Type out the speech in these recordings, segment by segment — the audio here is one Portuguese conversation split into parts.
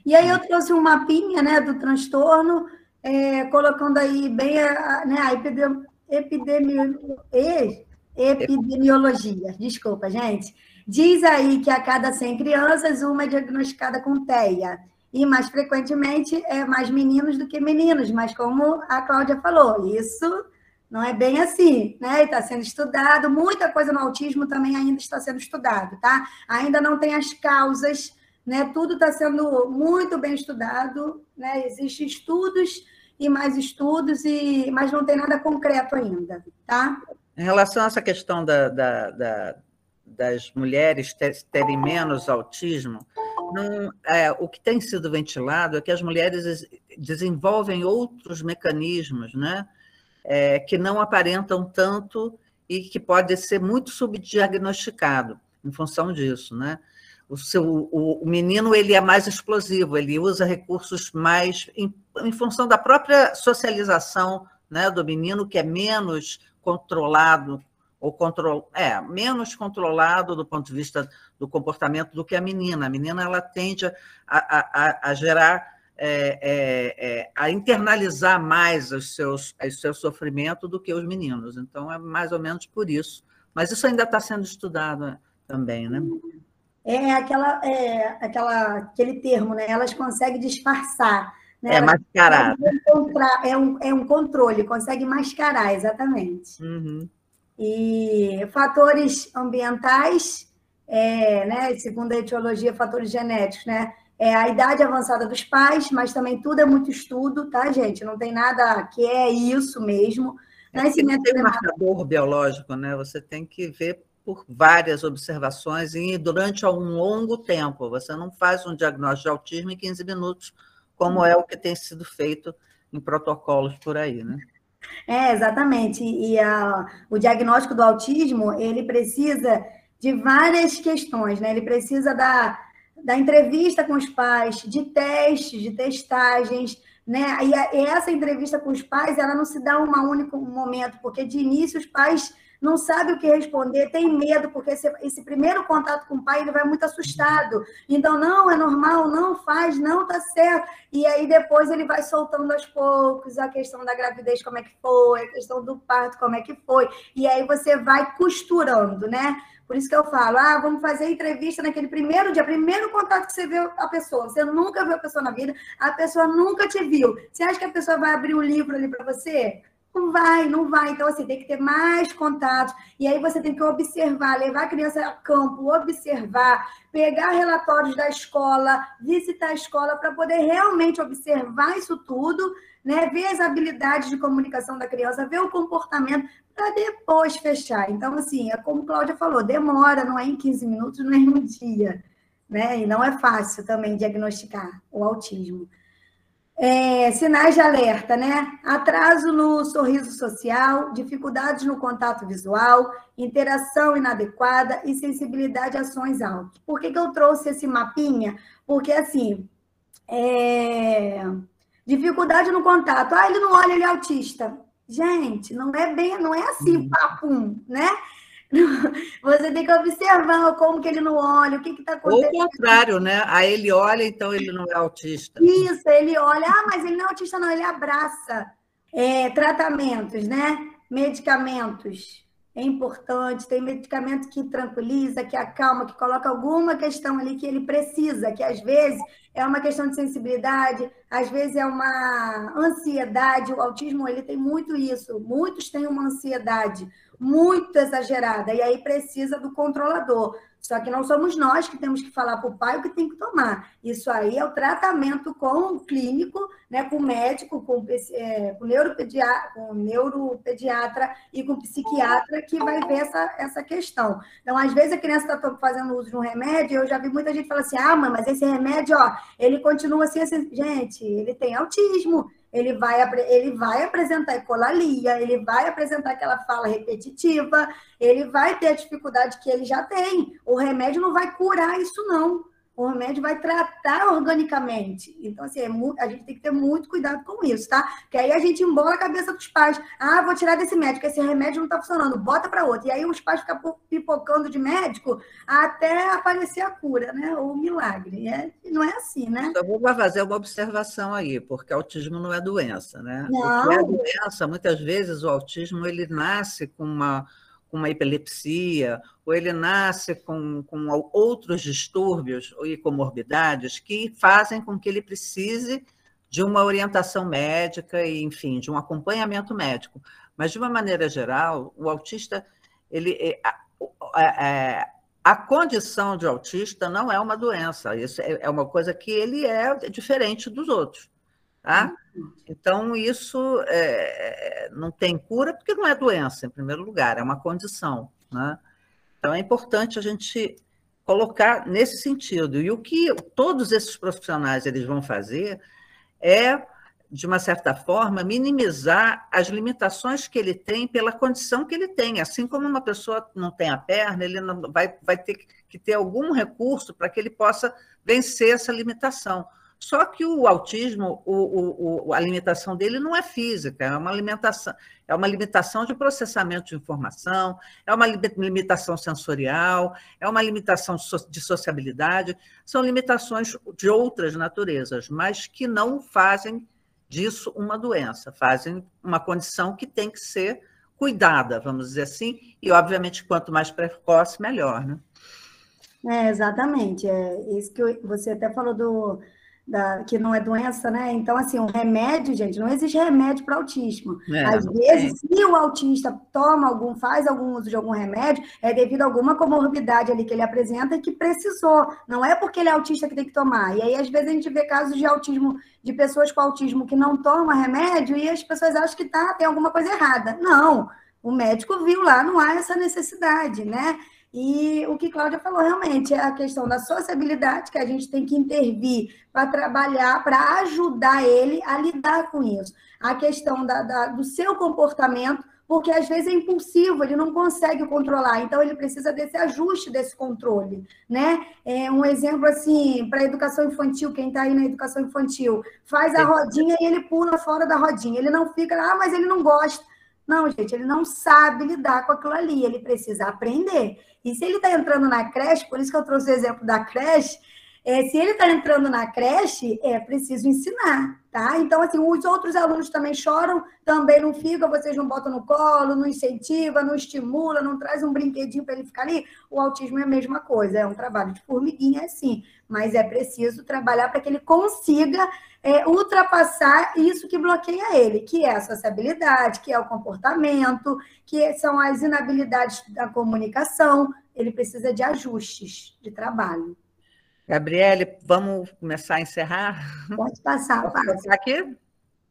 E aí eu trouxe um mapinha, né, do transtorno, colocando aí bem a epidemiologia. Desculpa, gente. Diz aí que a cada 100 crianças, uma é diagnosticada com TEA. E, mais frequentemente, é mais meninos do que meninos. Mas, como a Cláudia falou, isso não é bem assim, né? Está sendo estudado. Muita coisa no autismo também ainda está sendo estudado, tá? Ainda não tem as causas, né? Tudo está sendo muito bem estudado, né? Existem estudos e mais estudos, mas não tem nada concreto ainda, tá? Em relação a essa questão das mulheres terem menos autismo, o que tem sido ventilado é que as mulheres desenvolvem outros mecanismos, né, que não aparentam tanto e que pode ser muito subdiagnosticado em função disso, né? O menino ele é mais explosivo, ele usa recursos mais em função da própria socialização, né, do menino, que é menos controlado ou menos controlado do ponto de vista do comportamento do que a menina. A menina ela tende a gerar, a internalizar mais os seus sofrimentos do que os meninos. Então, é mais ou menos por isso. Mas isso ainda está sendo estudado também, né? Aquele termo, né? Elas conseguem disfarçar. Né? Mascarar. É um controle, consegue mascarar, exatamente. Uhum. E fatores ambientais, né? Segundo a etiologia, fatores genéticos, né? A idade avançada dos pais, mas também tudo é muito estudo, tá, gente? Não tem nada que é isso mesmo. Não tem um marcador biológico, né? Você tem que ver por várias observações e durante um longo tempo. Você não faz um diagnóstico de autismo em 15 minutos, como é o que tem sido feito em protocolos por aí, né? Exatamente. E o diagnóstico do autismo, ele precisa de várias questões, né? Ele precisa da entrevista com os pais, de testes, de testagens, né? E essa entrevista com os pais, ela não se dá um único momento, porque de início os pais não sabem o que responder, tem medo, porque esse primeiro contato com o pai, ele vai muito assustado. Então, não, é normal, não faz, não, tá certo. E aí, depois, ele vai soltando aos poucos a questão da gravidez, como é que foi, a questão do parto, como é que foi. E aí, você vai costurando, né? Por isso que eu falo, vamos fazer entrevista naquele primeiro dia, primeiro contato que você vê a pessoa. Você nunca viu a pessoa na vida, a pessoa nunca te viu. Você acha que a pessoa vai abrir um livro ali para você? Não vai, não vai. Então, assim, tem que ter mais contatos. E aí você tem que observar, levar a criança a campo, observar, pegar relatórios da escola, visitar a escola para poder realmente observar isso tudo, né? Ver as habilidades de comunicação da criança, ver o comportamento, para depois fechar. Então, assim, é como a Cláudia falou, demora, não é em 15 minutos, não é em um dia, né? E não é fácil também diagnosticar o autismo. Sinais de alerta, né? Atraso no sorriso social, dificuldades no contato visual, interação inadequada e sensibilidade a sons altos. Por que eu trouxe esse mapinha? Porque, assim, dificuldade no contato. Ele não olha, ele é autista. Gente, não é assim, papum, né? Você tem que observar como que ele não olha, o que está acontecendo. Ou o contrário, né? Aí ele olha, então ele não é autista. Isso, ele olha, mas ele não é autista, não, ele abraça. Tratamentos, né? Medicamentos. É importante, tem medicamento que tranquiliza, que acalma, que coloca alguma questão ali que ele precisa, que às vezes é uma questão de sensibilidade, às vezes é uma ansiedade. O autismo, ele tem muito isso. Muitos têm uma ansiedade muito exagerada, e aí precisa do controlador. Só que não somos nós que temos que falar para o pai o que tem que tomar. Isso aí é o tratamento com o clínico, né, com o médico, com o neuropediatra e com o psiquiatra que vai ver essa questão. Então, às vezes, a criança está fazendo uso de um remédio, eu já vi muita gente falar assim, mãe, mas esse remédio, ele continua assim. Gente, ele tem autismo. Ele vai apresentar ecolalia, ele vai apresentar aquela fala repetitiva, ele vai ter a dificuldade que ele já tem. O remédio não vai curar isso, não. o remédio vai tratar organicamente. Então, assim, a gente tem que ter muito cuidado com isso, tá? Porque aí a gente embola a cabeça dos pais. Ah, vou tirar desse médico, esse remédio não está funcionando, bota para outro. E aí os pais ficam pipocando de médico até aparecer a cura, né? Ou o milagre. Não é assim, né? Eu vou fazer uma observação aí, porque autismo não é doença, né? Não. O que é doença, muitas vezes o autismo ele nasce com uma epilepsia, ou ele nasce com outros distúrbios e comorbidades que fazem com que ele precise de uma orientação médica e, enfim, de um acompanhamento médico. Mas, de uma maneira geral, o autista, a condição de autista não é uma doença, isso é uma coisa que ele é diferente dos outros. Tá? Então, isso não tem cura, porque não é doença, em primeiro lugar, é uma condição. Né? Então, é importante a gente colocar nesse sentido. E o que todos esses profissionais eles vão fazer é, de uma certa forma, minimizar as limitações que ele tem pela condição que ele tem. Assim como uma pessoa não tem a perna, ele não vai ter que ter algum recurso para que ele possa vencer essa limitação. Só que o autismo, a limitação dele não é física, é uma limitação de processamento de informação, é uma limitação sensorial, é uma limitação de sociabilidade, são limitações de outras naturezas, mas que não fazem disso uma doença, fazem uma condição que tem que ser cuidada, vamos dizer assim, e, obviamente, quanto mais precoce, melhor, né? Exatamente. É isso que você até falou que não é doença, né? Então, assim, o remédio, gente, não existe remédio para autismo. Às vezes, se o autista faz algum uso de algum remédio, é devido a alguma comorbidade ali que ele apresenta e que precisou. Não é porque ele é autista que tem que tomar. E aí, às vezes, a gente vê casos de autismo, de pessoas com autismo que não tomam remédio e as pessoas acham que tem alguma coisa errada. Não, o médico viu lá, não há essa necessidade, né? E o que Cláudia falou realmente é a questão da sociabilidade, que a gente tem que intervir para trabalhar, para ajudar ele a lidar com isso. A questão do seu comportamento, porque às vezes é impulsivo, ele não consegue controlar, então ele precisa desse ajuste, desse controle, né? Um exemplo assim, para a educação infantil, quem está aí na educação infantil, faz a rodinha e ele pula fora da rodinha, ele não fica, mas ele não gosta. Não, gente, ele não sabe lidar com aquilo ali, ele precisa aprender. E se ele está entrando na creche, por isso que eu trouxe o exemplo da creche, se ele está entrando na creche, é preciso ensinar, tá? Então, assim, os outros alunos também choram, também não ficam, vocês não botam no colo, não incentiva, não estimula, não traz um brinquedinho para ele ficar ali. O autismo é a mesma coisa, é um trabalho de formiguinha, sim, mas é preciso trabalhar para que ele consiga ultrapassar isso que bloqueia ele, que é a sociabilidade, que é o comportamento, que são as inabilidades da comunicação. Ele precisa de ajustes de trabalho. Gabriele, vamos começar a encerrar? Pode passar, Posso passar aqui?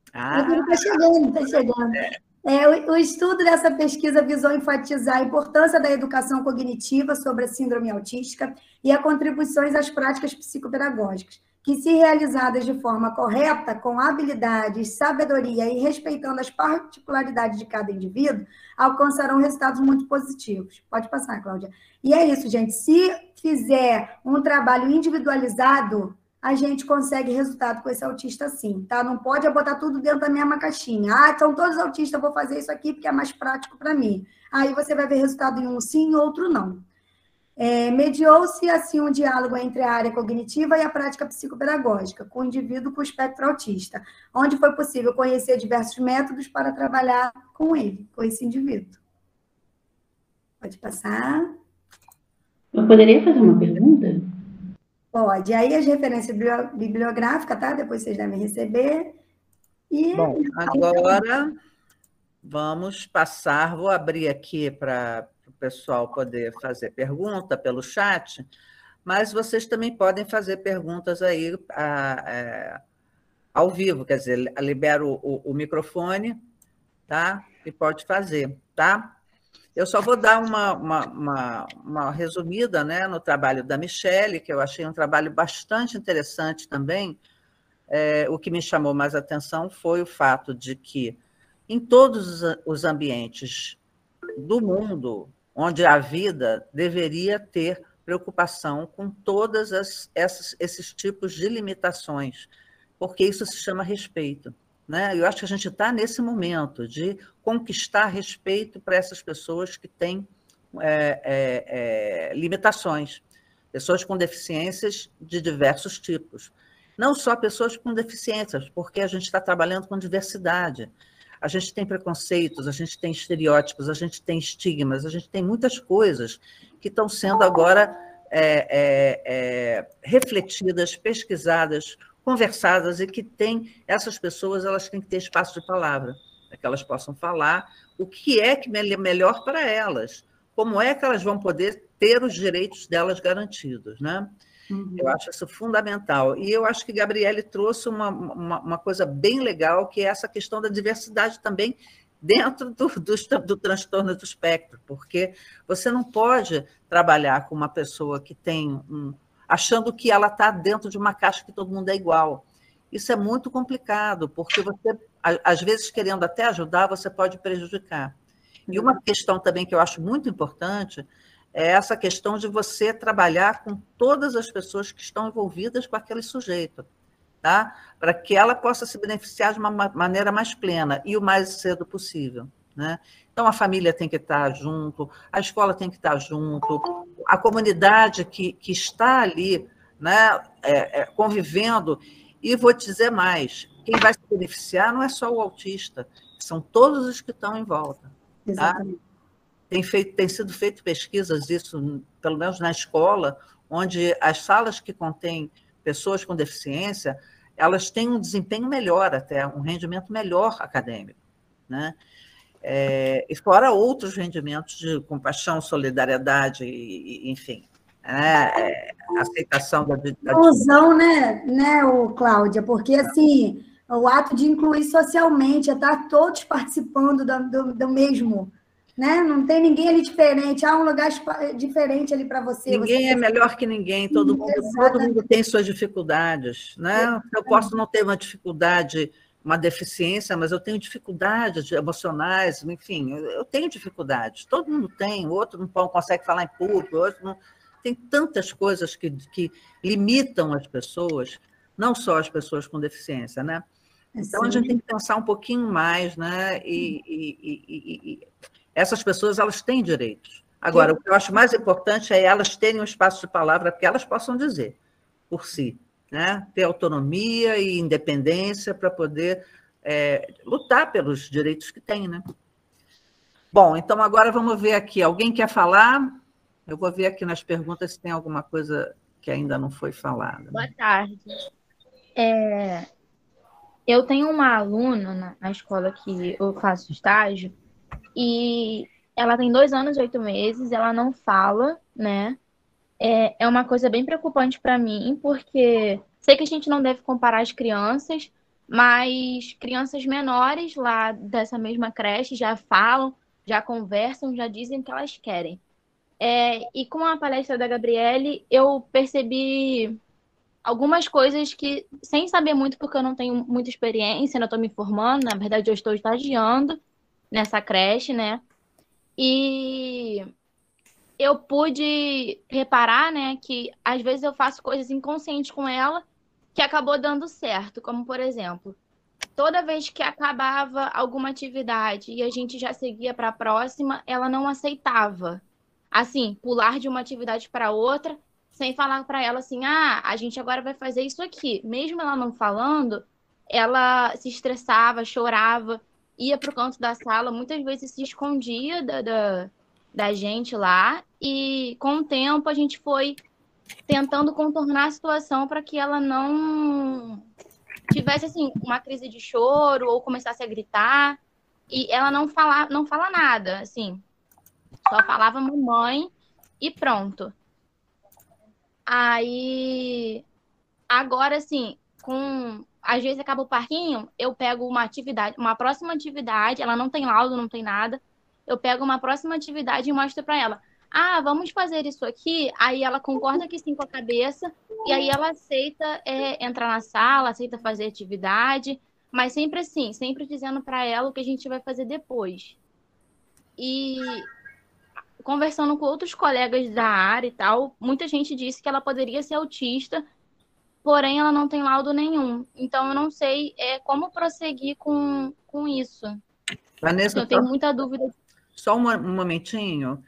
Está chegando, está chegando. O estudo dessa pesquisa visou enfatizar a importância da educação cognitiva sobre a síndrome autística e as contribuições às práticas psicopedagógicas, que, se realizadas de forma correta, com habilidades, sabedoria e respeitando as particularidades de cada indivíduo, alcançarão resultados muito positivos. Pode passar, Cláudia. E é isso, gente. Se fizer um trabalho individualizado, a gente consegue resultado com esse autista sim, tá? Não pode botar tudo dentro da mesma caixinha. São todos autistas, vou fazer isso aqui porque é mais prático para mim. Aí você vai ver resultado em um sim, outro não. Mediou-se, assim, um diálogo entre a área cognitiva e a prática psicopedagógica, com o indivíduo com espectro autista, onde foi possível conhecer diversos métodos para trabalhar com ele, com esse indivíduo. Pode passar. Eu poderia fazer uma pergunta? Pode. Aí as referências bibliográficas, tá? Depois vocês devem receber. Bom, agora vamos passar, vou abrir aqui para o pessoal poder fazer pergunta pelo chat, mas vocês também podem fazer perguntas aí ao vivo, quer dizer, libero o microfone, tá? E pode fazer, tá? Eu só vou dar uma resumida, né, no trabalho da Michele, que eu achei um trabalho bastante interessante também. O que me chamou mais atenção foi o fato de que, em todos os ambientes do mundo onde a vida deveria ter preocupação com todas esses tipos de limitações, porque isso se chama respeito, né? Eu acho que a gente está nesse momento de conquistar respeito para essas pessoas que têm limitações, pessoas com deficiências de diversos tipos. Não só pessoas com deficiências, porque a gente está trabalhando com diversidade. A gente tem preconceitos, a gente tem estereótipos, a gente tem estigmas, a gente tem muitas coisas que estão sendo agora refletidas, pesquisadas, conversadas, e que essas pessoas elas têm que ter espaço de palavra, para que elas possam falar o que é melhor para elas, como é que elas vão poder ter os direitos delas garantidos, né? Eu acho isso fundamental. E eu acho que Gabriele trouxe uma coisa bem legal, que é essa questão da diversidade também dentro do transtorno do espectro, porque você não pode trabalhar com uma pessoa que tem achando que ela está dentro de uma caixa que todo mundo é igual. Isso é muito complicado, porque você, às vezes, querendo até ajudar, você pode prejudicar. E uma questão também que eu acho muito importante é essa questão de você trabalhar com todas as pessoas que estão envolvidas com aquele sujeito, tá? Para que ela possa se beneficiar de uma maneira mais plena e o mais cedo possível, né? Então, a família tem que estar junto, a escola tem que estar junto, a comunidade que está ali, né, convivendo. E vou te dizer mais, quem vai se beneficiar não é só o autista, são todos os que estão em volta. Tá? Exatamente. Tem sido feito pesquisas disso, pelo menos na escola, onde as salas que contêm pessoas com deficiência, elas têm um desempenho melhor até, um rendimento melhor acadêmico, né? E fora outros rendimentos de compaixão, solidariedade, enfim, aceitação da inclusão, né, Cláudia? Porque, assim, o ato de incluir socialmente é estar todos participando do mesmo, né? Não tem ninguém ali diferente, há um lugar diferente ali para você. Ninguém é melhor que ninguém, todo mundo tem suas dificuldades, né? Eu posso não ter uma dificuldade, uma deficiência, mas eu tenho dificuldades emocionais, enfim, eu tenho dificuldades, todo mundo tem, o outro não consegue falar em público, o outro não... Tem tantas coisas que limitam as pessoas, não só as pessoas com deficiência, né? Então, a gente tem que pensar um pouquinho mais, né? E essas pessoas, elas têm direitos. Agora, o que eu acho mais importante é elas terem um espaço de palavra para que elas possam dizer por si, né? Ter autonomia e independência para poder lutar pelos direitos que têm, né? Bom, então agora vamos ver aqui. Alguém quer falar? Eu vou ver aqui nas perguntas se tem alguma coisa que ainda não foi falada. Boa tarde. Eu tenho uma aluna na escola que eu faço estágio e ela tem 2 anos e 8 meses, ela não fala, né? É uma coisa bem preocupante para mim, porque sei que a gente não deve comparar as crianças, mas crianças menores lá dessa mesma creche já falam, já conversam, já dizem o que elas querem. E com a palestra da Gabriele, eu percebi algumas coisas que, sem saber muito, porque eu não tenho muita experiência, ainda estou me formando, na verdade eu estou estagiando nessa creche, né? E eu pude reparar, né, que às vezes eu faço coisas inconscientes com ela que acabou dando certo, como por exemplo, toda vez que acabava alguma atividade e a gente já seguia para a próxima, ela não aceitava. Assim, pular de uma atividade para outra, sem falar para ela assim, a gente agora vai fazer isso aqui. Mesmo ela não falando, ela se estressava, chorava, ia para o canto da sala, muitas vezes se escondia da gente lá, e com o tempo a gente foi tentando contornar a situação para que ela não tivesse assim uma crise de choro ou começasse a gritar, e ela não fala nada, assim. Só falava mamãe e pronto. Aí, agora, assim, às vezes acaba o parquinho, eu pego uma próxima atividade, ela não tem laudo, não tem nada, eu pego uma próxima atividade e mostro para ela. Vamos fazer isso aqui? Aí ela concorda que sim com a cabeça, e aí ela aceita entrar na sala, aceita fazer atividade, mas sempre assim, sempre dizendo para ela o que a gente vai fazer depois. E conversando com outros colegas da área e tal, muita gente disse que ela poderia ser autista, porém ela não tem laudo nenhum. Então eu não sei como prosseguir com isso. Vanessa, Eu tenho muita dúvida. só um momentinho.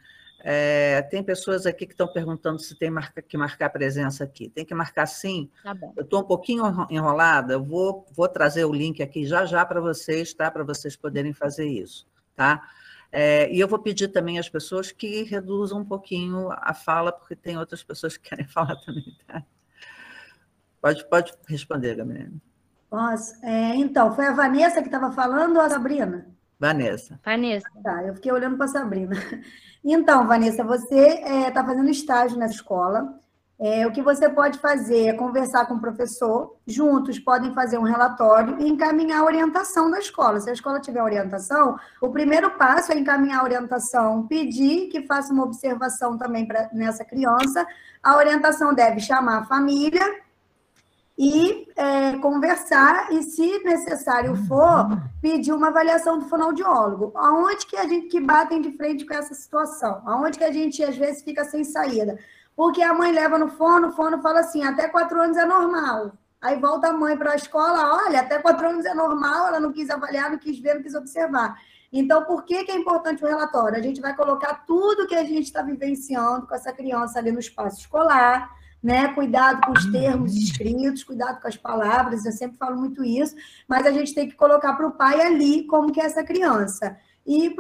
Tem pessoas aqui que estão perguntando se tem que marcar presença aqui. Tem que marcar sim. Tá bom. Eu estou um pouquinho enrolada, eu vou trazer o link aqui já para vocês, tá? Para vocês poderem fazer isso, tá? E eu vou pedir também às pessoas que reduzam um pouquinho a fala, porque tem outras pessoas que querem falar também, tá? Pode responder, Gabriela. Posso? Então, foi a Vanessa que estava falando ou a Sabrina? Vanessa. Tá, eu fiquei olhando para a Sabrina. Então, Vanessa, você está fazendo estágio nessa escola. O que você pode fazer é conversar com o professor, juntos podem fazer um relatório e encaminhar a orientação da escola. Se a escola tiver orientação, o primeiro passo é encaminhar a orientação, pedir que faça uma observação também nessa criança. A orientação deve chamar a família e conversar, e se necessário for, pedir uma avaliação do fonoaudiólogo. Aonde que a gente que batem de frente com essa situação? Aonde que a gente, às vezes, fica sem saída? Porque a mãe leva no fono, o fono fala assim, até 4 anos é normal. Aí volta a mãe para a escola, olha, até 4 anos é normal, ela não quis avaliar, não quis ver, não quis observar. Então, por que é importante o relatório? A gente vai colocar tudo que a gente está vivenciando com essa criança ali no espaço escolar, né? Cuidado com os termos escritos, cuidado com as palavras, eu sempre falo muito isso, mas a gente tem que colocar para o pai ali como que é essa criança. E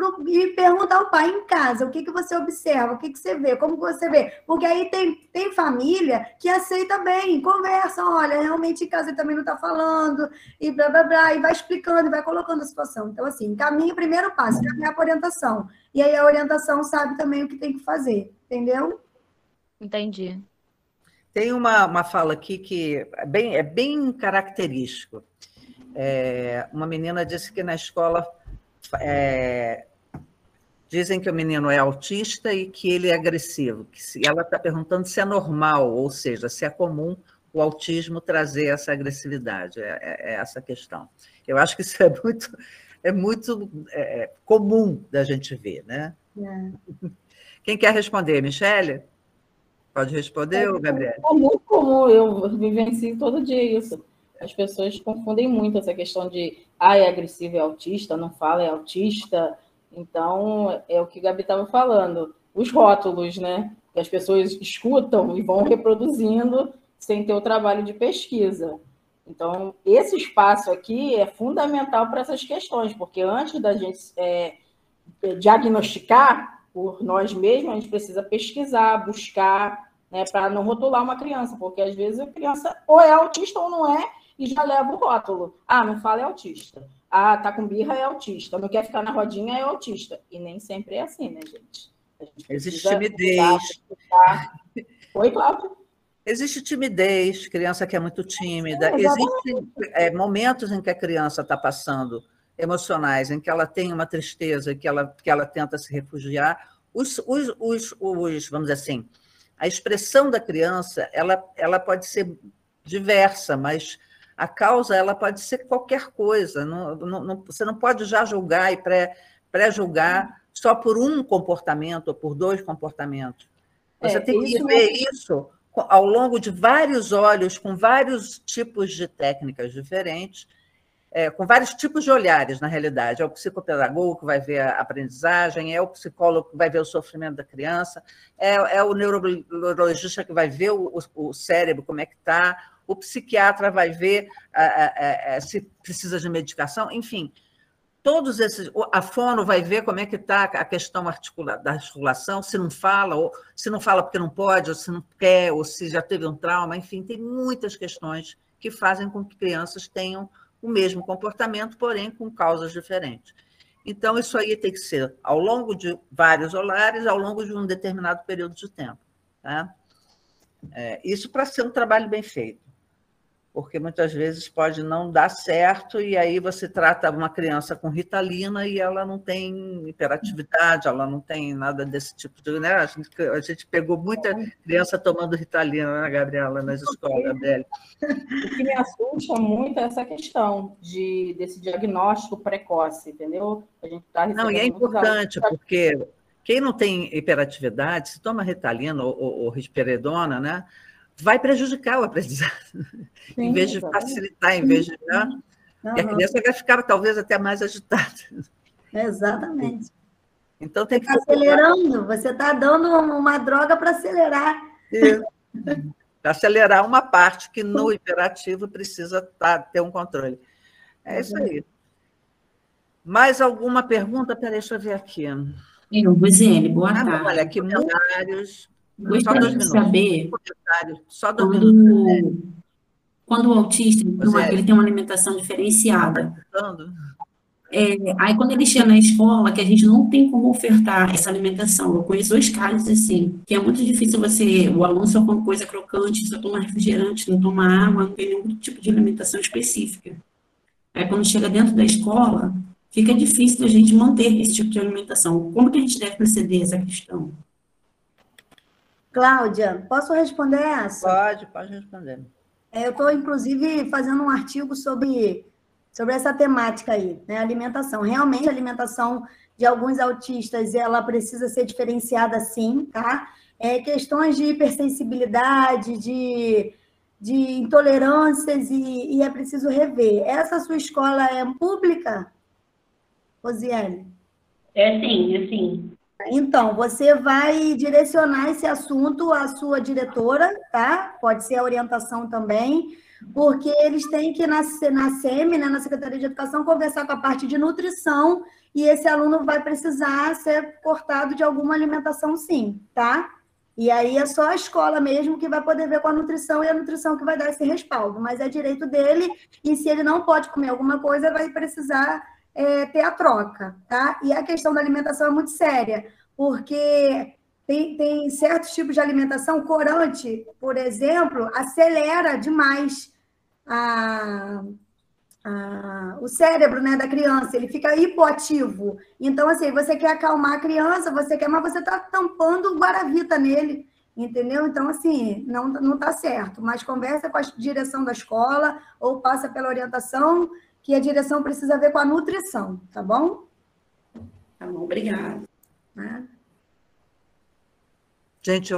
perguntar ao pai em casa, o que você observa, o que você vê, como você vê. Porque aí tem família que aceita bem, conversa, olha, realmente em casa ele também não está falando, e blá, blá, blá, e vai explicando, e vai colocando a situação. Então, assim, caminho, primeiro passo, caminhar para a orientação. E aí a orientação sabe também o que tem que fazer, entendeu? Entendi. Tem uma fala aqui que é bem característico. Uma menina disse que na escola dizem que o menino é autista e que ele é agressivo. Ela está perguntando se é normal, ou seja, se é comum o autismo trazer essa agressividade. É essa a questão. Eu acho que isso é muito comum da gente ver, né? Quem quer responder? Michele? Pode responder, Gabriel? É muito comum, eu vivencio todo dia isso. As pessoas confundem muito essa questão de é agressivo, é autista, não fala, é autista. Então, é o que a Gabi estava falando. Os rótulos, né? Que as pessoas escutam e vão reproduzindo sem ter o trabalho de pesquisa. Então, esse espaço aqui é fundamental para essas questões, porque antes da gente diagnosticar por nós mesmos, a gente precisa pesquisar, buscar, né, para não rotular uma criança, porque às vezes a criança ou é autista ou não é, e já leva o rótulo. Não fala, é autista. Tá com birra, é autista. Não quer ficar na rodinha, é autista. E nem sempre é assim, né, gente? Existe timidez. Oi, Cláudio? Existe timidez, criança que é muito tímida. Existem momentos em que a criança está passando emocionais, em que ela tem uma tristeza, que ela tenta se refugiar. Vamos dizer assim, a expressão da criança ela pode ser diversa, mas a causa ela pode ser qualquer coisa. Você não pode já julgar e pré-julgar só por um comportamento ou por 2 comportamentos. Você tem que ver isso ao longo de vários olhos, com vários tipos de técnicas diferentes, com vários tipos de olhares, na realidade. É o psicopedagogo que vai ver a aprendizagem, é o psicólogo que vai ver o sofrimento da criança, é o neurologista que vai ver o cérebro, como é que está, o psiquiatra vai ver se precisa de medicação, enfim. Todos esses, a fono vai ver como é que está a questão da articulação, se não fala, ou se não fala porque não pode, ou se não quer, ou se já teve um trauma, enfim, tem muitas questões que fazem com que crianças tenham o mesmo comportamento, porém com causas diferentes. Então, isso aí tem que ser ao longo de vários olhares, ao longo de um determinado período de tempo. Tá? Isso para ser um trabalho bem feito, porque muitas vezes pode não dar certo, e aí você trata uma criança com Ritalina e ela não tem hiperatividade, ela não tem nada desse tipo de... Né? A gente pegou muita criança tomando Ritalina, né, Gabriela, nas escolas, Gabriela. O que me assusta muito é essa questão desse diagnóstico precoce, entendeu? A gente tá não, e é importante, porque Quem não tem hiperatividade, se toma Ritalina ou risperidona, né, vai prejudicar o aprendizado, Sim, em vez de facilitar, em vez de... Né, e a criança vai ficar talvez até mais agitada. Exatamente. Então tem que Você está acelerando, você está dando uma droga para acelerar. Para acelerar uma parte que no hiperativo precisa ter um controle. É isso aí. Mais alguma pergunta? Peraí, deixa eu ver aqui. Rosiane, boa tarde. Olha, aqui comentários. Gostaria de saber Só 2 minutos. Quando o autista ele tem uma alimentação diferenciada. Aí, quando ele chega na escola, que a gente não tem como ofertar essa alimentação. Eu conheço 2 casos assim, que é muito difícil o aluno só come coisa crocante, só toma refrigerante, não toma água, não tem nenhum tipo de alimentação específica. Aí, quando chega dentro da escola, fica difícil da gente manter esse tipo de alimentação. Como que a gente deve proceder essa questão? Cláudia, posso responder essa? Pode responder. Eu estou, inclusive, fazendo um artigo sobre essa temática aí, né? Alimentação. Realmente, a alimentação de alguns autistas, ela precisa ser diferenciada sim, tá? Questões de hipersensibilidade, de intolerâncias, e é preciso rever. Essa sua escola é pública, Rosiane? Sim. Então, você vai direcionar esse assunto à sua diretora, tá? Pode ser a orientação também, porque eles têm que, na SEMI, né, na Secretaria de Educação, conversar com a parte de nutrição, e esse aluno vai precisar ser cortado de alguma alimentação, sim, tá? E aí é só a escola mesmo que vai poder ver com a nutrição, e a nutrição que vai dar esse respaldo, mas é direito dele, e se ele não pode comer alguma coisa, vai precisar ter a troca, tá? E a questão da alimentação é muito séria, porque tem certos tipos de alimentação, corante, por exemplo, acelera demais o cérebro, né, da criança, ele fica hipoativo. Então, assim, você quer acalmar a criança, mas você está tampando o guaravita nele, entendeu? Então, assim, não está certo. Mas conversa com a direção da escola ou passa pela orientação, que a direção precisa ver com a nutrição, tá bom? Tá bom, obrigada. Gente,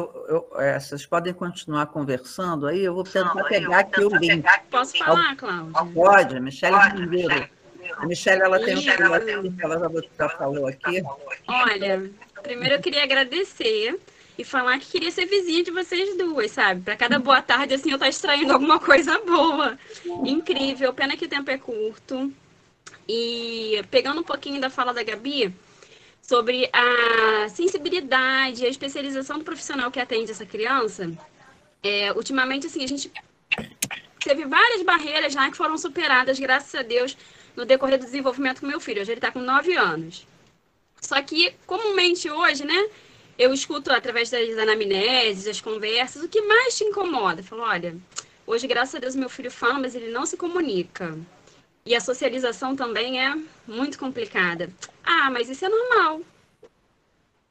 vocês podem continuar conversando aí, eu vou tentar pegar aqui o link. Posso falar, Cláudia? Pode, a Michelle primeiro. A Michelle, ela tem um filho aqui, que ela já falou aqui. Olha, primeiro eu queria agradecer e falar que queria ser vizinha de vocês duas, sabe? Para cada boa tarde, assim, eu estar extraindo alguma coisa boa. Incrível, pena que o tempo é curto. E pegando um pouquinho da fala da Gabi, sobre a sensibilidade, a especialização do profissional que atende essa criança, ultimamente, assim, a gente teve várias barreiras lá que foram superadas, graças a Deus, no decorrer do desenvolvimento com meu filho. Hoje ele está com 9 anos. Só que, comumente hoje, né, eu escuto através das anamneses, das conversas, o que mais te incomoda? Eu falo, olha, hoje, graças a Deus, meu filho fala, mas ele não se comunica. E a socialização também é muito complicada. Ah, mas isso é normal.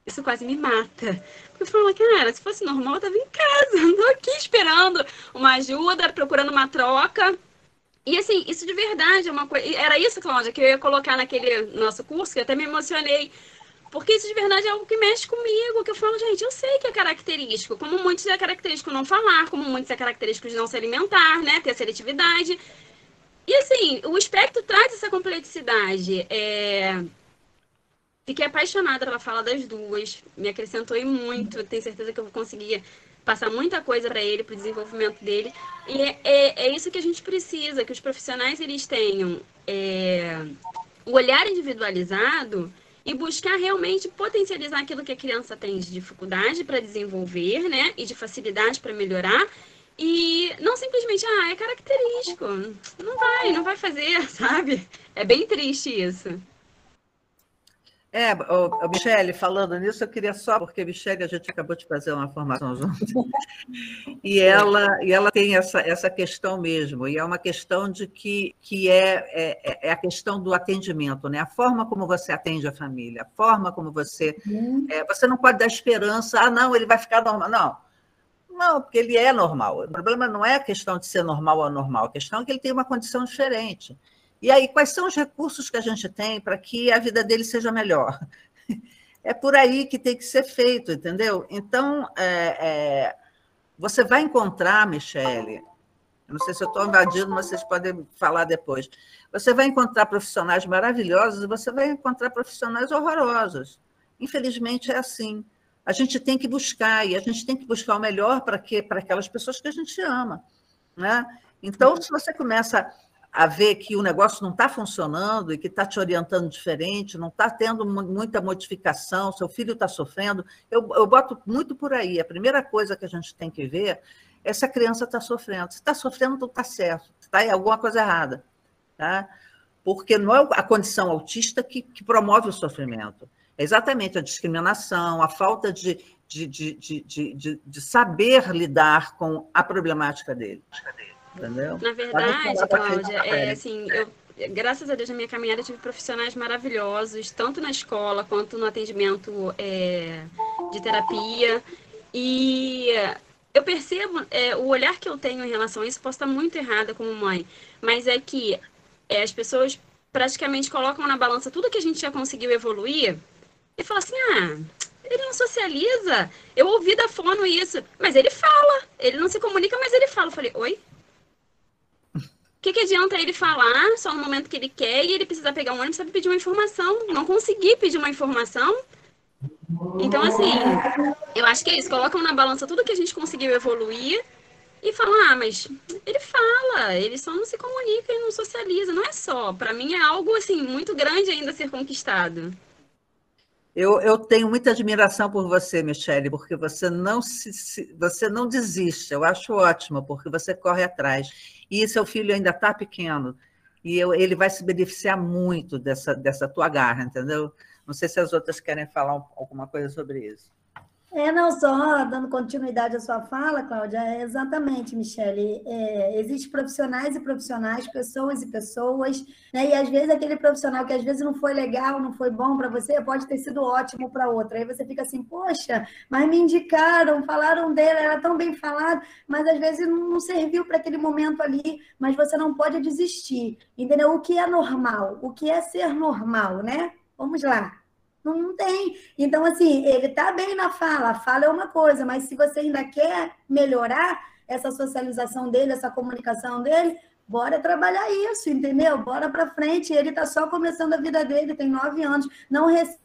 Isso quase me mata. Porque eu falo, cara, se fosse normal, eu estava em casa. Não tô aqui esperando uma ajuda, procurando uma troca. E assim, isso de verdade é uma coisa... Era isso, Cláudia, que eu ia colocar naquele nosso curso, que eu até me emocionei. Porque isso de verdade é algo que mexe comigo, que eu falo, gente, eu sei que é característico. Como muitos é característico não falar, como muitos é característico de não se alimentar, né? Ter seletividade. E assim, o espectro traz essa complexidade. Fiquei apaixonada pela fala das duas, me acrescentou e muito. Tenho certeza que eu vou conseguir passar muita coisa para ele, para o desenvolvimento dele. E é isso que a gente precisa, que os profissionais eles tenham o olhar individualizado e buscar realmente potencializar aquilo que a criança tem de dificuldade para desenvolver, né? E de facilidade para melhorar. E não simplesmente, é característico. Não vai fazer, sabe? É bem triste isso. Michelle, falando nisso, eu queria só, porque, Michelle, a gente acabou de fazer uma formação junto, e ela tem essa questão mesmo, e é uma questão de que é a questão do atendimento, né? A forma como você atende a família, a forma como você... você não pode dar esperança, não, ele vai ficar normal. Não, porque ele é normal. O problema não é a questão de ser normal ou anormal, a questão é que ele tem uma condição diferente. E aí, quais são os recursos que a gente tem para que a vida dele seja melhor? é por aí que tem que ser feito, entendeu? Então, você vai encontrar, Michele, eu não sei se eu estou invadindo, mas vocês podem falar depois. Você vai encontrar profissionais maravilhosos e você vai encontrar profissionais horrorosos. Infelizmente, é assim. A gente tem que buscar, e a gente tem que buscar o melhor para aquelas pessoas que a gente ama, né? Então, se você começa a ver que o negócio não está funcionando e que está te orientando diferente, não está tendo muita modificação, seu filho está sofrendo, eu boto muito por aí. A primeira coisa que a gente tem que ver é se a criança está sofrendo. Se está sofrendo, não está certo, está alguma coisa errada. Tá? Porque não é a condição autista que promove o sofrimento. É exatamente a discriminação, a falta de saber lidar com a problemática dele. Entendeu? Na verdade, Cláudia, assim, graças a Deus, na minha caminhada, eu tive profissionais maravilhosos, tanto na escola quanto no atendimento de terapia. E eu percebo, o olhar que eu tenho em relação a isso, posso estar muito errada como mãe, mas é que as pessoas praticamente colocam na balança tudo que a gente já conseguiu evoluir e falam assim, ele não socializa, eu ouvi da fono isso, mas ele fala, ele não se comunica, mas ele fala. Eu falei, oi? O que adianta ele falar só no momento que ele quer e ele precisa pegar um ônibus para pedir uma informação? Não conseguir pedir uma informação? Então, assim, eu acho que é isso. Colocam na balança tudo que a gente conseguiu evoluir e falam, mas ele fala, ele só não se comunica e não socializa. Não é só. Para mim é algo, assim, muito grande ainda a ser conquistado. Eu tenho muita admiração por você, Michele, porque você não desiste. Eu acho ótimo, porque você corre atrás. E seu filho ainda está pequeno, e ele vai se beneficiar muito dessa tua garra, entendeu? Não sei se as outras querem falar alguma coisa sobre isso. Não só dando continuidade à sua fala, Cláudia, exatamente, Michele. Existem profissionais e profissionais, pessoas e pessoas, né? E às vezes aquele profissional que às vezes não foi legal, não foi bom para você, pode ter sido ótimo para outra. Aí você fica assim, poxa, mas me indicaram, falaram dele, era tão bem falado, mas às vezes não serviu para aquele momento ali, mas você não pode desistir, entendeu? O que é normal? O que é ser normal, né? Vamos lá. Não tem. Então, assim, ele está bem na fala, a fala é uma coisa, mas se você ainda quer melhorar essa socialização dele, essa comunicação dele, bora trabalhar isso, entendeu? Bora para frente. Ele está só começando a vida dele, tem 9 anos, não recebe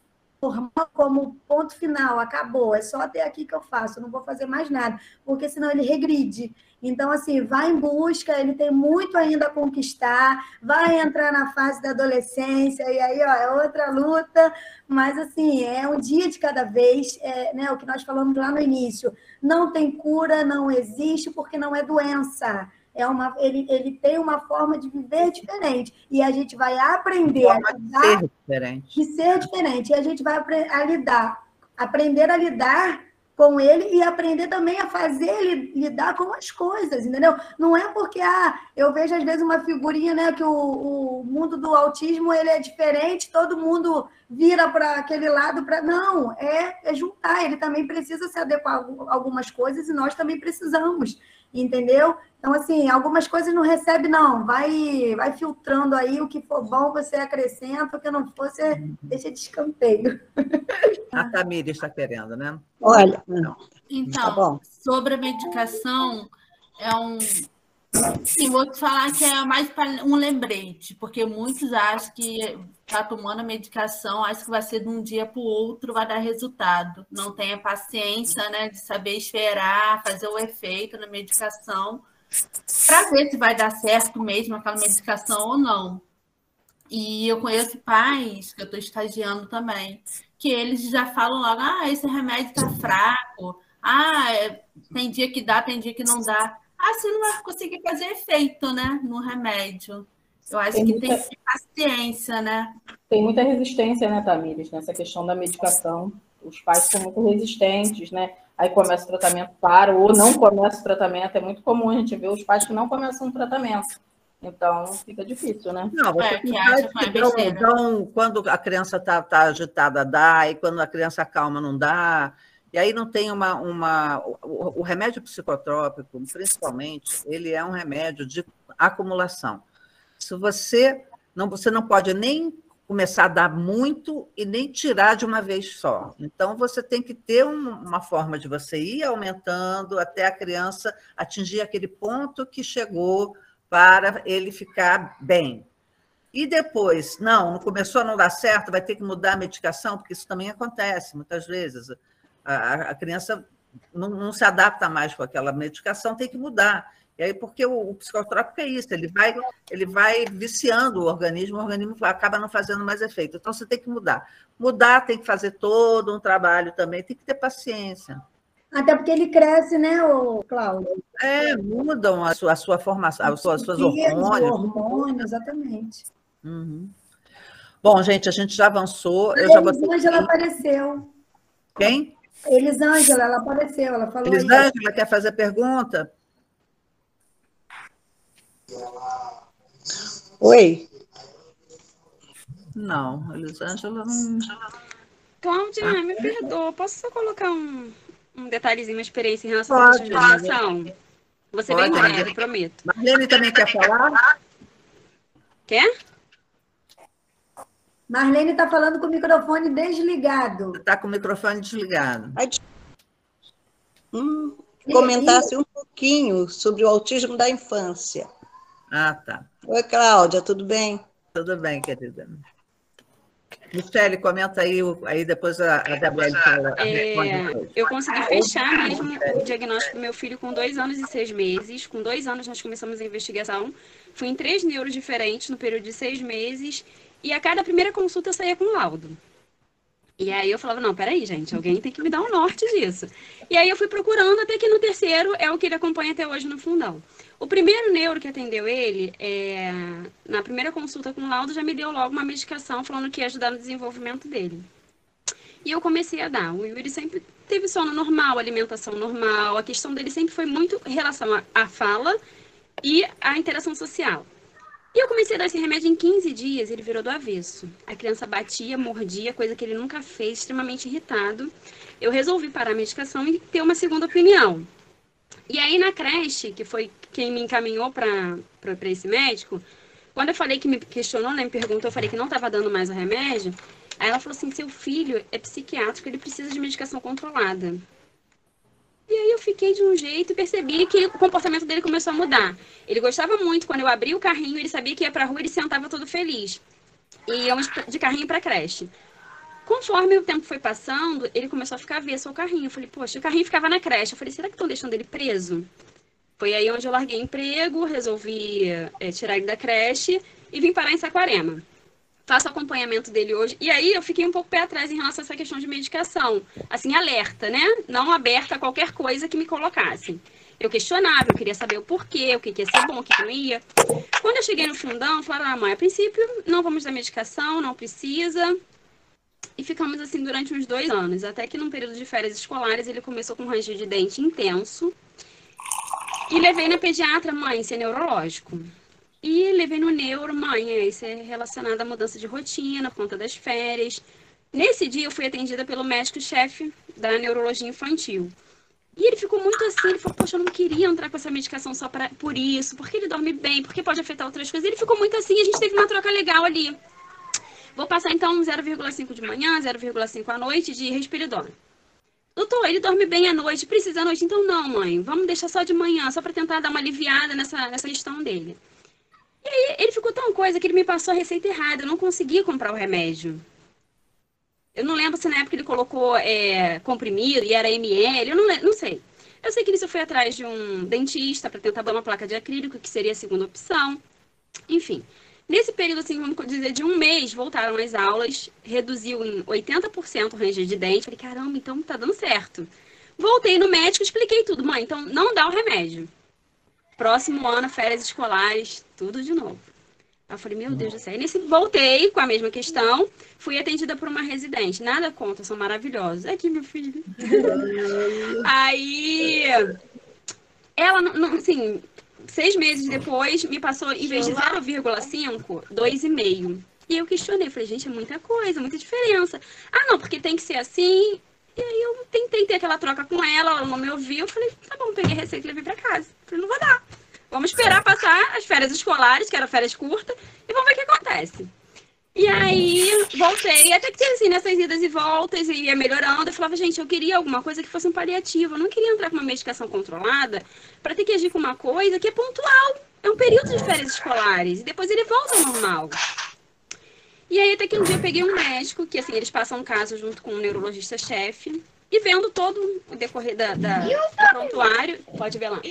como ponto final, acabou, é só até aqui que eu faço, não vou fazer mais nada, porque senão ele regride. Então, assim, vai em busca, ele tem muito ainda a conquistar, vai entrar na fase da adolescência, e aí, é outra luta, mas, assim, é um dia de cada vez, né, o que nós falamos lá no início, não tem cura, não existe, porque não é doença. Ele tem uma forma de viver diferente, e a gente vai aprender a lidar, de ser diferente, e a gente vai aprender a lidar com ele e aprender também a fazer ele lidar com as coisas, entendeu? Não é porque, eu vejo às vezes uma figurinha, né, que o mundo do autismo ele é diferente, todo mundo vira para aquele lado, não, é juntar, ele também precisa se adequar a algumas coisas e nós também precisamos, entendeu? Então, assim, algumas coisas não recebe, não, vai filtrando aí, o que for bom você acrescenta, o que não for você deixa de escanteio. A Tamires está querendo, né? Olha, então, tá sobre a medicação, sim, vou te falar que é mais para um lembrete, porque muitos acham que está tomando a medicação, acham que vai ser de um dia para o outro, vai dar resultado. Não tem a paciência, né, de saber esperar, fazer o efeito na medicação, para ver se vai dar certo mesmo aquela medicação ou não. E eu conheço pais, que eu estou estagiando também, que eles já falam logo, esse remédio está fraco, tem dia que dá, tem dia que não dá. Você não vai conseguir fazer efeito, né, no remédio. Eu acho que tem que ter paciência, né? Tem muita resistência, né, Tamires, nessa questão da medicação. Os pais são muito resistentes, né? Aí começa o tratamento, para, ou não começa o tratamento. É muito comum a gente ver os pais que não começam o tratamento. Então, fica difícil, né? Não, você então, quando a criança está agitada, dá, e quando a criança calma, não dá. E aí não tem o remédio psicotrópico, principalmente, ele é um remédio de acumulação. Se você não pode nem começar a dar muito e nem tirar de uma vez só. Então, você tem que ter uma forma de você ir aumentando até a criança atingir aquele ponto que chegou para ele ficar bem. E depois, não começou a não dar certo, vai ter que mudar a medicação, porque isso também acontece muitas vezes. A criança não se adapta mais com aquela medicação, tem que mudar. E aí, porque o psicotrópico é isso, ele vai viciando o organismo acaba não fazendo mais efeito. Então, você tem que mudar. Mudar tem que fazer todo um trabalho também, tem que ter paciência. Até porque ele cresce, né, Cláudio? Mudam a sua formação, as suas hormônios. Exatamente. Uhum. Bom, gente, a gente já avançou. Elisângela apareceu. Quem? Elisângela, ela apareceu, ela falou. Elisângela quer fazer pergunta? Oi. Não, Elisângela não. Cláudia, me perdoa, posso só colocar um detalhezinho, uma experiência em relação à questão de educação? Vou ser bem breve, prometo. Marlene também quer falar? Quer? Marlene está falando com o microfone desligado. Está com o microfone desligado. Comentasse um pouquinho sobre o autismo da infância. Ah, tá. Oi, Cláudia, tudo bem? Tudo bem, querida. Michele, comenta aí depois a Gabriele fala. Eu consegui fechar mesmo o diagnóstico do meu filho com 2 anos e 6 meses. Com 2 anos nós começamos a investigação. Fui em 3 neuros diferentes no período de 6 meses. E a cada primeira consulta eu saía com laudo. E aí eu falava, não, peraí, gente, alguém tem que me dar um norte disso. E aí eu fui procurando até que no terceiro é o que ele acompanha até hoje no fundão. O primeiro neuro que atendeu ele, na primeira consulta com laudo, já me deu logo uma medicação falando que ia ajudar no desenvolvimento dele. E eu comecei a dar. O Yuri sempre teve sono normal, alimentação normal. A questão dele sempre foi muito em relação à fala e à interação social. E eu comecei a dar esse remédio em 15 dias, ele virou do avesso. A criança batia, mordia, coisa que ele nunca fez, extremamente irritado. Eu resolvi parar a medicação e ter uma segunda opinião. E aí na creche, que foi quem me encaminhou para esse médico, quando eu falei que me questionou, né, me perguntou, eu falei que não estava dando mais o remédio, aí ela falou assim, seu filho é psiquiátrico, ele precisa de medicação controlada. E aí eu fiquei de um jeito e percebi que o comportamento dele começou a mudar. Ele gostava muito, quando eu abria o carrinho, ele sabia que ia para a rua, ele sentava todo feliz. E íamos de carrinho para a creche. Conforme o tempo foi passando, ele começou a ficar avesso ao carrinho. Eu falei, poxa, o carrinho ficava na creche. Eu falei, será que estão deixando ele preso? Foi aí onde eu larguei emprego, resolvi tirar ele da creche e vim parar em Saquarema. Faço acompanhamento dele hoje. E aí eu fiquei um pouco pé atrás em relação a essa questão de medicação. Assim, alerta, né? Não aberta a qualquer coisa que me colocasse. Eu questionava, eu queria saber o porquê, o que ia ser bom, o que não ia. Quando eu cheguei no fundão, falaram, mãe, a princípio não vamos dar medicação, não precisa. E ficamos assim durante uns 2 anos. Até que num período de férias escolares ele começou com um ranger de dente intenso. E levei na pediatra, mãe, isso é neurológico. E levei no neuro, mãe, isso é relacionado à mudança de rotina, por conta das férias. Nesse dia eu fui atendida pelo médico-chefe da neurologia infantil. E ele ficou muito assim, ele falou, poxa, eu não queria entrar com essa medicação só por isso, porque ele dorme bem, porque pode afetar outras coisas. Ele ficou muito assim e a gente teve uma troca legal ali. Vou passar então 0,5 de manhã, 0,5 à noite de risperidona. Doutor, ele dorme bem à noite, precisa à noite? Então não, mãe, vamos deixar só de manhã, só para tentar dar uma aliviada nessa questão dele. E aí ele ficou tão coisa que ele me passou a receita errada, eu não conseguia comprar o remédio. Eu não lembro se na época ele colocou comprimido e era ml, eu não sei. Eu sei que nisso eu fui atrás de um dentista para tentar dar uma placa de acrílico, que seria a segunda opção. Enfim, nesse período, assim, vamos dizer, de 1 mês, voltaram as aulas, reduziu em 80% o ranger de dente. Falei, caramba, então tá dando certo. Voltei no médico, expliquei tudo. Mãe, então não dá o remédio. Próximo ano, férias escolares, tudo de novo. Aí eu falei, meu Deus do céu. E nesse, voltei com a mesma questão, fui atendida por uma residente. Nada contra, são maravilhosos. Aqui, meu filho. Aí, ela, assim, 6 meses depois, me passou, em vez de 0,5, 2,5. E eu questionei, falei, gente, é muita coisa, muita diferença. Ah, não, porque tem que ser assim. E aí eu tentei ter aquela troca com ela não me ouviu. Eu falei, tá bom, peguei a receita e levei pra casa. Falei, não vou dar. Vamos esperar passar as férias escolares, que eram férias curtas, e vamos ver o que acontece. E aí, voltei, até que assim, nessas idas e voltas, ia melhorando. Eu falava, gente, eu queria alguma coisa que fosse um paliativo. Eu não queria entrar com uma medicação controlada para ter que agir com uma coisa que é pontual. É um período de férias escolares. E depois ele volta ao normal. E aí, até que um dia eu peguei um médico, que assim, eles passam um caso junto com um neurologista-chefe. E vendo todo o decorrer do prontuário, pode ver lá.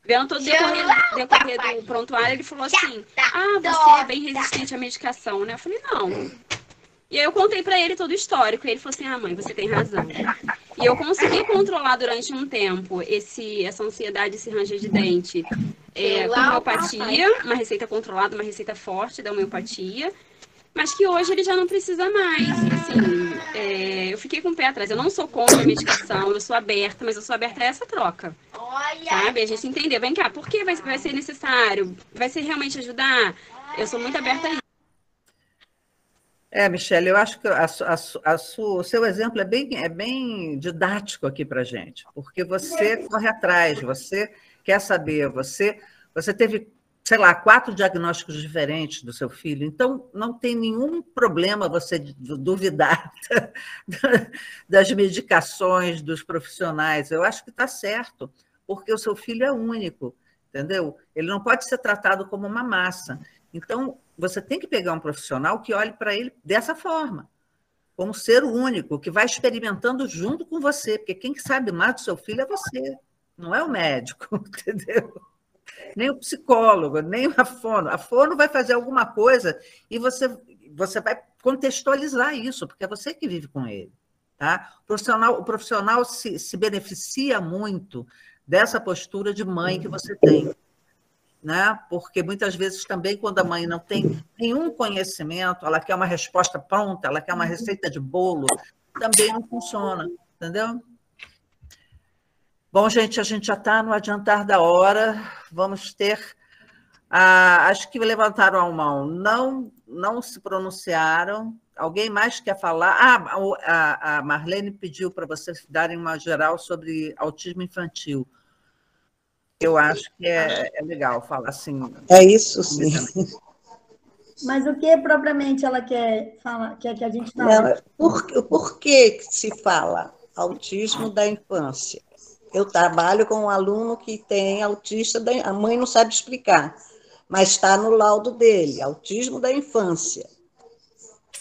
Vendo todo o decorrer do prontuário, ele falou assim, você é bem resistente à medicação, né? Eu falei, não. E aí eu contei pra ele todo o histórico, e ele falou assim, mãe, você tem razão. E eu consegui controlar durante um tempo essa ansiedade, esse ranger de dente, com homeopatia, uma receita controlada, uma receita forte da homeopatia, mas que hoje ele já não precisa mais. Assim, eu fiquei com o pé atrás. Eu não sou contra a medicação, eu sou aberta, mas eu sou aberta a essa troca. Sabe? A gente entender, vem cá, por que vai ser necessário? Vai ser realmente ajudar? Eu sou muito aberta a isso. Michele, eu acho que o seu exemplo é bem didático aqui para a gente, porque você corre atrás, você quer saber, você teve, sei lá, 4 diagnósticos diferentes do seu filho, então não tem nenhum problema você duvidar das medicações, dos profissionais. Eu acho que está certo, porque o seu filho é único, entendeu? Ele não pode ser tratado como uma massa. Então, você tem que pegar um profissional que olhe para ele dessa forma, como ser único, que vai experimentando junto com você, porque quem sabe mais do seu filho é você, não é o médico, entendeu? Nem o psicólogo, nem a fono. A fono vai fazer alguma coisa e você vai contextualizar isso, porque é você que vive com ele. Tá? O profissional se beneficia muito dessa postura de mãe que você tem. Né? Porque muitas vezes também, quando a mãe não tem nenhum conhecimento, ela quer uma resposta pronta, ela quer uma receita de bolo, também não funciona, entendeu? Bom, gente, a gente já está no adiantar da hora, vamos ter... acho que levantaram a mão, não se pronunciaram. Alguém mais quer falar? A Marlene pediu para vocês darem uma geral sobre autismo infantil. Eu acho que é legal falar assim. É isso, sim. Mas o que propriamente ela quer falar, quer que a gente fale? Por que se fala autismo da infância? Eu trabalho com um aluno que tem autista, a mãe não sabe explicar, mas está no laudo dele, autismo da infância.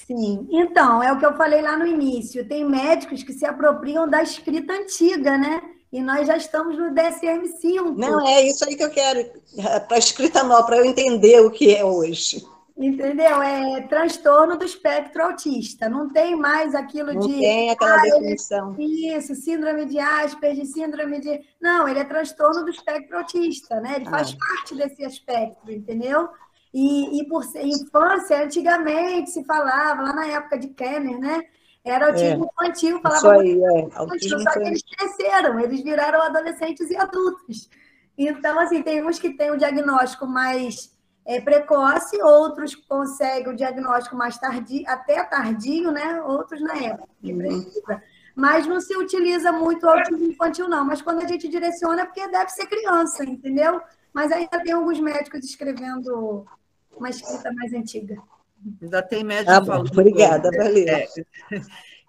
Sim, então, é o que eu falei lá no início, tem médicos que se apropriam da escrita antiga, né? E nós já estamos no DSM-5. Não, é isso aí que eu quero, para a escrita nova, para eu entender o que é hoje. Entendeu? É transtorno do espectro autista. Não tem mais aquilo não tem aquela definição. Isso, síndrome de Asperger, síndrome de... Não, ele é transtorno do espectro autista, né? Ele faz parte desse espectro, entendeu? E por ser infância, antigamente se falava, lá na época de Kenner, né? Era autismo infantil, falava isso aí, autismo infantil, só que eles cresceram, eles viraram adolescentes e adultos. Então, assim, tem uns que têm o diagnóstico mais precoce, outros conseguem o diagnóstico mais tardio, até tardio, né? Outros na época que precisa. Mas não se utiliza muito o autismo infantil, não. Mas quando a gente direciona é porque deve ser criança, entendeu? Mas ainda tem alguns médicos escrevendo uma escrita mais antiga. Ainda tem médico falando... Obrigada, valeu.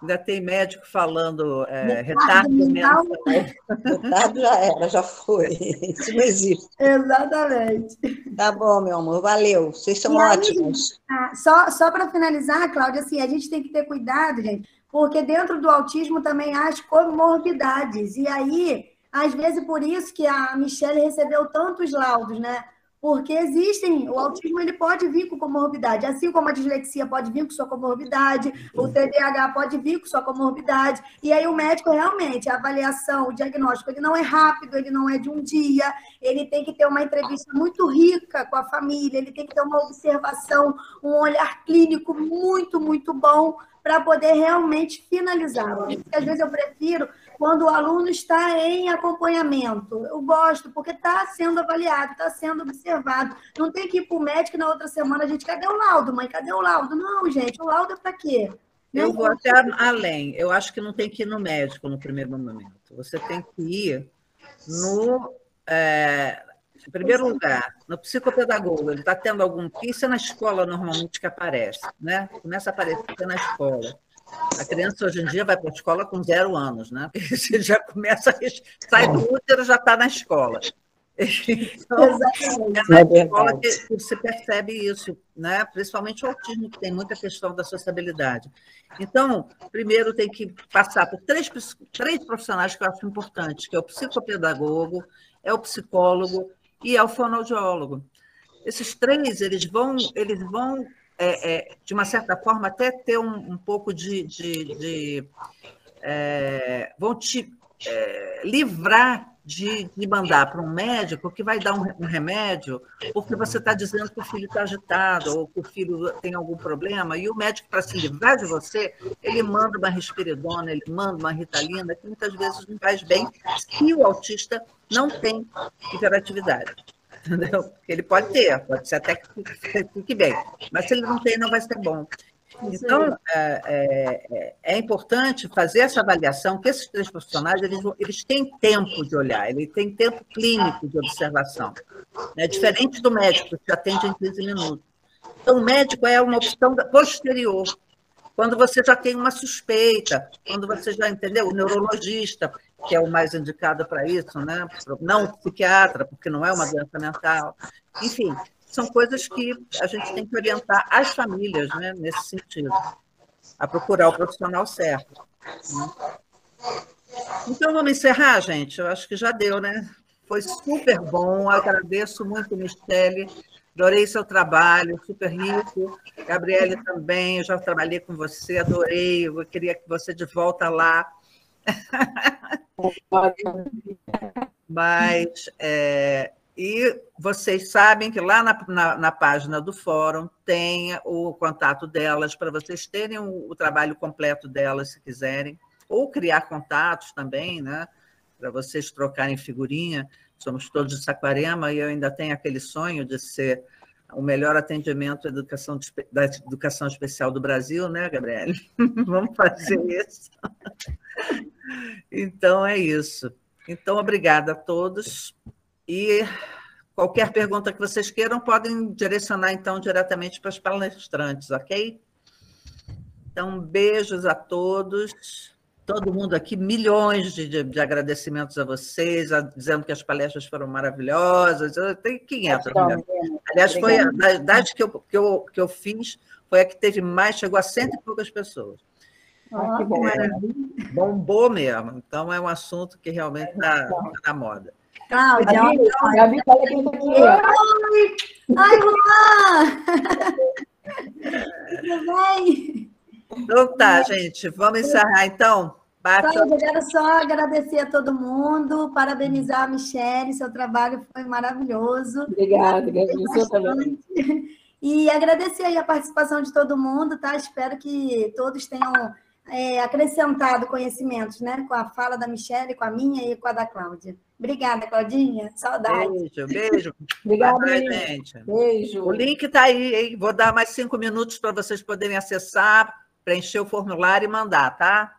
Ainda tem médico falando retardo mental. Retardo já foi. Isso não existe. Exatamente. Tá bom, meu amor, valeu. Vocês são ótimos. Só para finalizar, Cláudia, assim, a gente tem que ter cuidado, gente, porque dentro do autismo também há as comorbidades. E aí, às vezes, por isso que a Michele recebeu tantos laudos, né? Porque o autismo ele pode vir com comorbidade, assim como a dislexia pode vir com sua comorbidade, o TDAH pode vir com sua comorbidade, e aí o médico realmente, a avaliação, o diagnóstico, ele não é rápido, ele não é de um dia, ele tem que ter uma entrevista muito rica com a família, ele tem que ter uma observação, um olhar clínico muito, muito bom, para poder realmente finalizar. Porque às vezes eu prefiro quando o aluno está em acompanhamento. Eu gosto, porque está sendo avaliado, está sendo observado. Não tem que ir para o médico na outra semana, cadê o laudo, mãe? Cadê o laudo? Não, gente, o laudo é para quê? Eu vou até além. Eu acho que não tem que ir no médico no primeiro momento. Você tem que ir no em primeiro lugar, no psicopedagogo, ele está tendo algum... Isso é na escola, normalmente, que aparece, né? Começa a aparecer na escola. A criança, hoje em dia, vai para a escola com 0 anos, né? Porque você já começa, sai do útero, já está na escola. Então, é na escola que você percebe isso, né? Principalmente o autismo, que tem muita questão da sociabilidade. Então, primeiro tem que passar por três profissionais que eu acho importantes, que é o psicopedagogo, é o psicólogo e é o fonoaudiólogo. Esses 3, eles vão de uma certa forma, até ter um pouco vão te livrar de mandar para um médico que vai dar um remédio porque você está dizendo que o filho está agitado ou que o filho tem algum problema, e o médico, para se livrar de você, ele manda uma risperidona, ele manda uma ritalina, que muitas vezes não faz bem se o autista não tem hiperatividade. Entendeu? Ele pode ser até que fique bem, mas se ele não tem, não vai ser bom. Então, é importante fazer essa avaliação, que esses 3 profissionais eles têm tempo de olhar, eles têm tempo clínico de observação. É diferente do médico, que atende em 15 minutos. Então, o médico é uma opção posterior, quando você já tem uma suspeita, quando você já entendeu, o neurologista, que é o mais indicado para isso, né? Não o psiquiatra, porque não é uma doença mental. Enfim, são coisas que a gente tem que orientar as famílias, né, nesse sentido, a procurar o profissional certo. Então, vamos encerrar, gente? Eu acho que já deu, né? Foi super bom, agradeço muito, Michele, adorei seu trabalho, super rico. Gabriele também, eu já trabalhei com você, adorei, eu queria que você de volta lá. Mas... E vocês sabem que lá na página do fórum tem o contato delas, para vocês terem o trabalho completo delas, se quiserem, ou criar contatos também, né? Para vocês trocarem figurinha. Somos todos de Saquarema e eu ainda tenho aquele sonho de ser o melhor atendimento da educação especial do Brasil, né, Gabriele? Vamos fazer isso. Então, é isso. Então, obrigada a todos. E qualquer pergunta que vocês queiram, podem direcionar, então, diretamente para os palestrantes, ok? Então, beijos a todos. Todo mundo aqui, milhões de agradecimentos a vocês, dizendo que as palestras foram maravilhosas. Eu tenho 500. Aliás, foi das que eu fiz, foi a que teve mais, chegou a 100 e poucas pessoas. Que bom. Bombou mesmo. Então, é um assunto que realmente está na moda. Cláudia, Gabi, fala quem está aqui. Oi! Ai, Luan! Tudo bem? Então tá, gente, vamos encerrar então. Eu quero só agradecer a todo mundo, parabenizar a Michele, seu trabalho foi maravilhoso. Obrigada, agradeço também. E agradecer aí a participação de todo mundo, tá? Espero que todos tenham acrescentado conhecimentos, né? Com a fala da Michele, com a minha e com a da Cláudia. Obrigada, Claudinha. Saudade. Beijo. Obrigada, gente. Beijo. O link está aí, hein? Vou dar mais 5 minutos para vocês poderem acessar, preencher o formulário e mandar, tá?